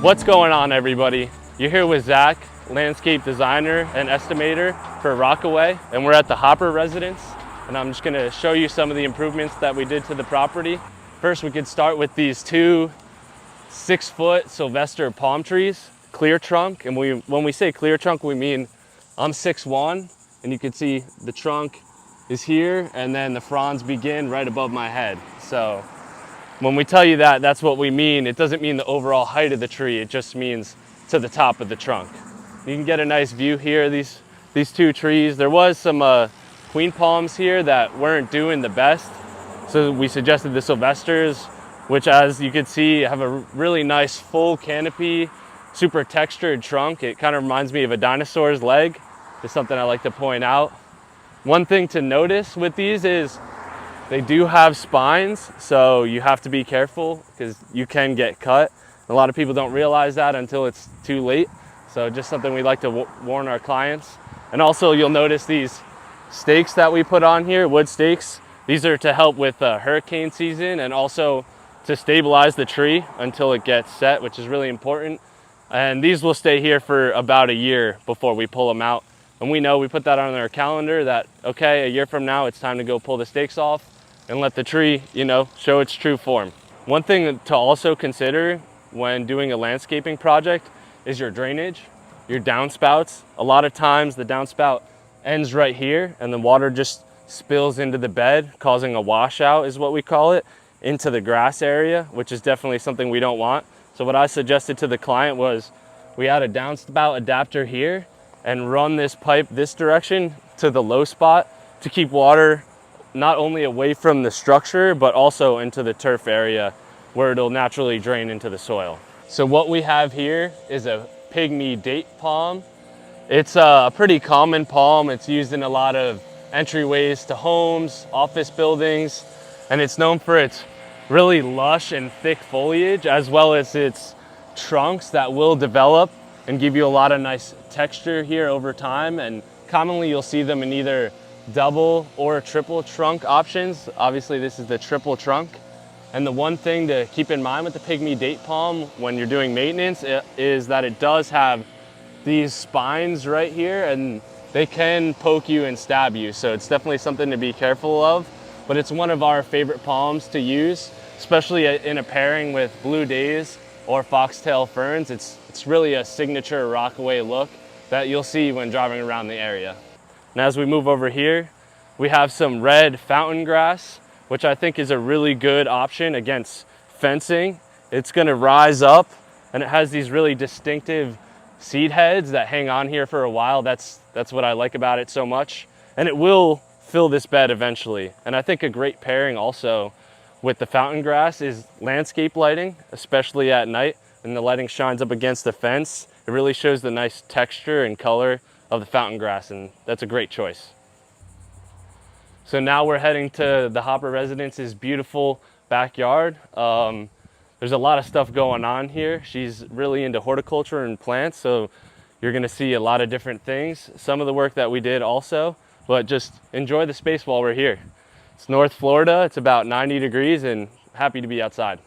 What's going on, everybody? You're here with Zach, landscape designer and estimator for Rockaway, and we're at the Hopper residence, and I'm just going to show you some of the improvements that we did to the property. First, we could start with these two 6-foot Sylvester palm trees, clear trunk, and when we say clear trunk, we mean I'm 6'1", and you can see the trunk is here, and then the fronds begin right above my head. So when we tell you that, that's what we mean. It doesn't mean the overall height of the tree, it just means to the top of the trunk. You can get a nice view here, these two trees. There was some queen palms here that weren't doing the best, so we suggested the Sylvesters, which, as you can see, have a really nice full canopy, super textured trunk. It kind of reminds me of a dinosaur's leg. It's something I like to point out. One thing to notice with these is they do have spines, so you have to be careful because you can get cut. A lot of people don't realize that until it's too late. So just something we like to warn our clients. And also you'll notice these stakes that we put on here, wood stakes. These are to help with hurricane season and also to stabilize the tree until it gets set, which is really important. And these will stay here for about a year before we pull them out. And we know, we put that on our calendar that, okay, a year from now, it's time to go pull the stakes off and let the tree, show its true form. One thing to also consider when doing a landscaping project is your drainage, your downspouts. A lot of times the downspout ends right here and the water just spills into the bed, causing a washout is what we call it, into the grass area, which is definitely something we don't want. So what I suggested to the client was we add a downspout adapter here and run this pipe this direction to the low spot to keep water not only away from the structure, but also into the turf area where it'll naturally drain into the soil. So what we have here is a pygmy date palm. It's a pretty common palm. It's used in a lot of entryways to homes, office buildings, and it's known for its really lush and thick foliage, as well as its trunks that will develop and give you a lot of nice texture here over time. And commonly you'll see them in either double or triple trunk options. Obviously this is the triple trunk. And the one thing to keep in mind with the pygmy date palm when you're doing maintenance is that it does have these spines right here and they can poke you and stab you. So it's definitely something to be careful of, but it's one of our favorite palms to use, especially in a pairing with blue days or foxtail ferns. It's really a signature Rockaway look that you'll see when driving around the area. And as we move over here, we have some red fountain grass, which I think is a really good option against fencing. It's gonna rise up and it has these really distinctive seed heads that hang on here for a while. That's what I like about it so much. And it will fill this bed eventually. And I think a great pairing also with the fountain grass is landscape lighting, especially at night when the lighting shines up against the fence. It really shows the nice texture and color of the fountain grass, and that's a great choice. So now we're heading to the Hopper residence's beautiful backyard. There's a lot of stuff going on here. She's really into horticulture and plants, so you're gonna see a lot of different things. Some of the work that we did also, but just enjoy the space while we're here. It's North Florida, it's about 90 degrees and happy to be outside.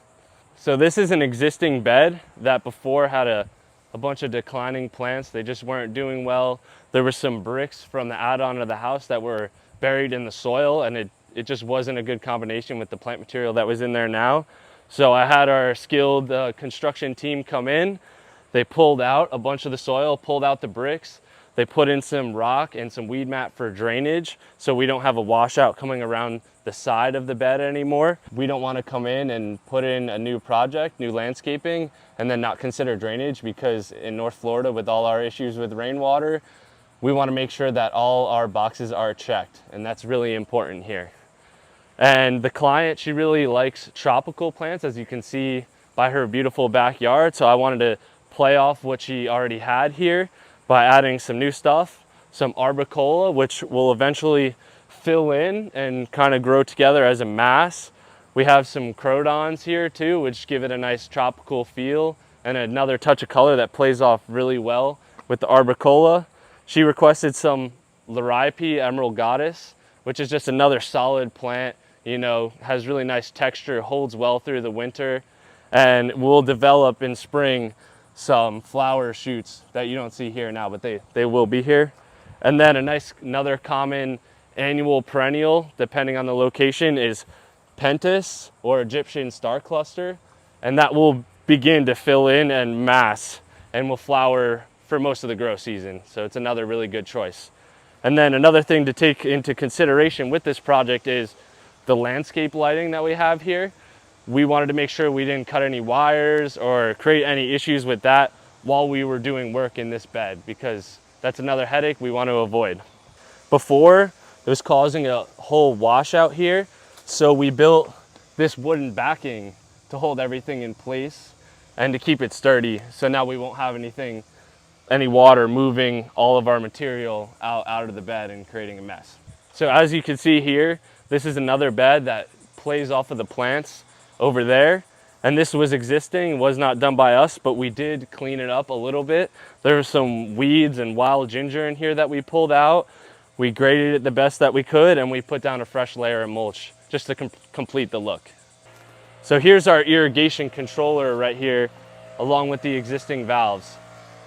So this is an existing bed that before had a bunch of declining plants. They just weren't doing well. There were some bricks from the add-on of the house that were buried in the soil, and it just wasn't a good combination with the plant material that was in there now. So I had our skilled construction team come in. They pulled out a bunch of the soil, pulled out the bricks. They put in some rock and some weed mat for drainage, so we don't have a washout coming around the side of the bed anymore. We don't want to come in and put in a new project, new landscaping, and then not consider drainage, because in North Florida, with all our issues with rainwater, we want to make sure that all our boxes are checked, and that's really important here. And the client, she really likes tropical plants, as you can see by her beautiful backyard. So I wanted to play off what she already had here by adding some new stuff, some arboricola, which will eventually fill in and kind of grow together as a mass. We have some crodons here too, which give it a nice tropical feel and another touch of color that plays off really well with the arboricola. She requested some Liriope Emerald Goddess, which is just another solid plant, has really nice texture, holds well through the winter, and will develop in spring some flower shoots that you don't see here now, but they will be here. And then another common annual perennial, depending on the location, is pentas or Egyptian star cluster. And that will begin to fill in and mass and will flower for most of the grow season. So it's another really good choice. And then another thing to take into consideration with this project is the landscape lighting that we have here. We wanted to make sure we didn't cut any wires or create any issues with that while we were doing work in this bed, because that's another headache we want to avoid. Before, it was causing a whole washout here, so we built this wooden backing to hold everything in place and to keep it sturdy, so now we won't have any water moving all of our material out of the bed and creating a mess. So as you can see here, this is another bed that plays off of the plants over there. And this was existing, was not done by us, but we did clean it up a little bit. There were some weeds and wild ginger in here that we pulled out. We graded it the best that we could, and we put down a fresh layer of mulch just to complete the look. So here's our irrigation controller right here, along with the existing valves.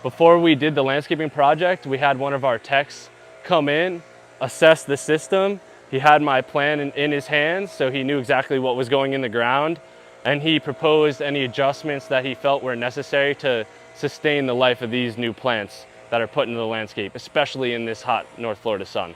Before we did the landscaping project, we had one of our techs come in, assess the system. He had my plan in his hands, so he knew exactly what was going in the ground, and he proposed any adjustments that he felt were necessary to sustain the life of these new plants that are put into the landscape, especially in this hot North Florida sun.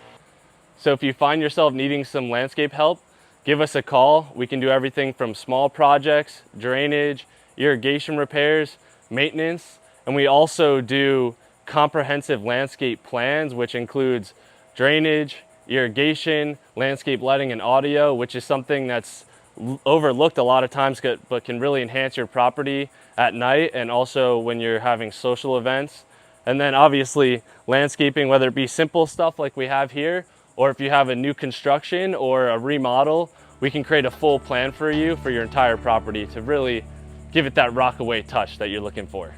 So if you find yourself needing some landscape help, give us a call. We can do everything from small projects, drainage, irrigation repairs, maintenance, and we also do comprehensive landscape plans, which includes drainage, irrigation, landscape lighting, and audio, which is something that's overlooked a lot of times, but can really enhance your property at night and also when you're having social events. And then obviously landscaping, whether it be simple stuff like we have here, or if you have a new construction or a remodel, we can create a full plan for you for your entire property to really give it that Rockaway touch that you're looking for.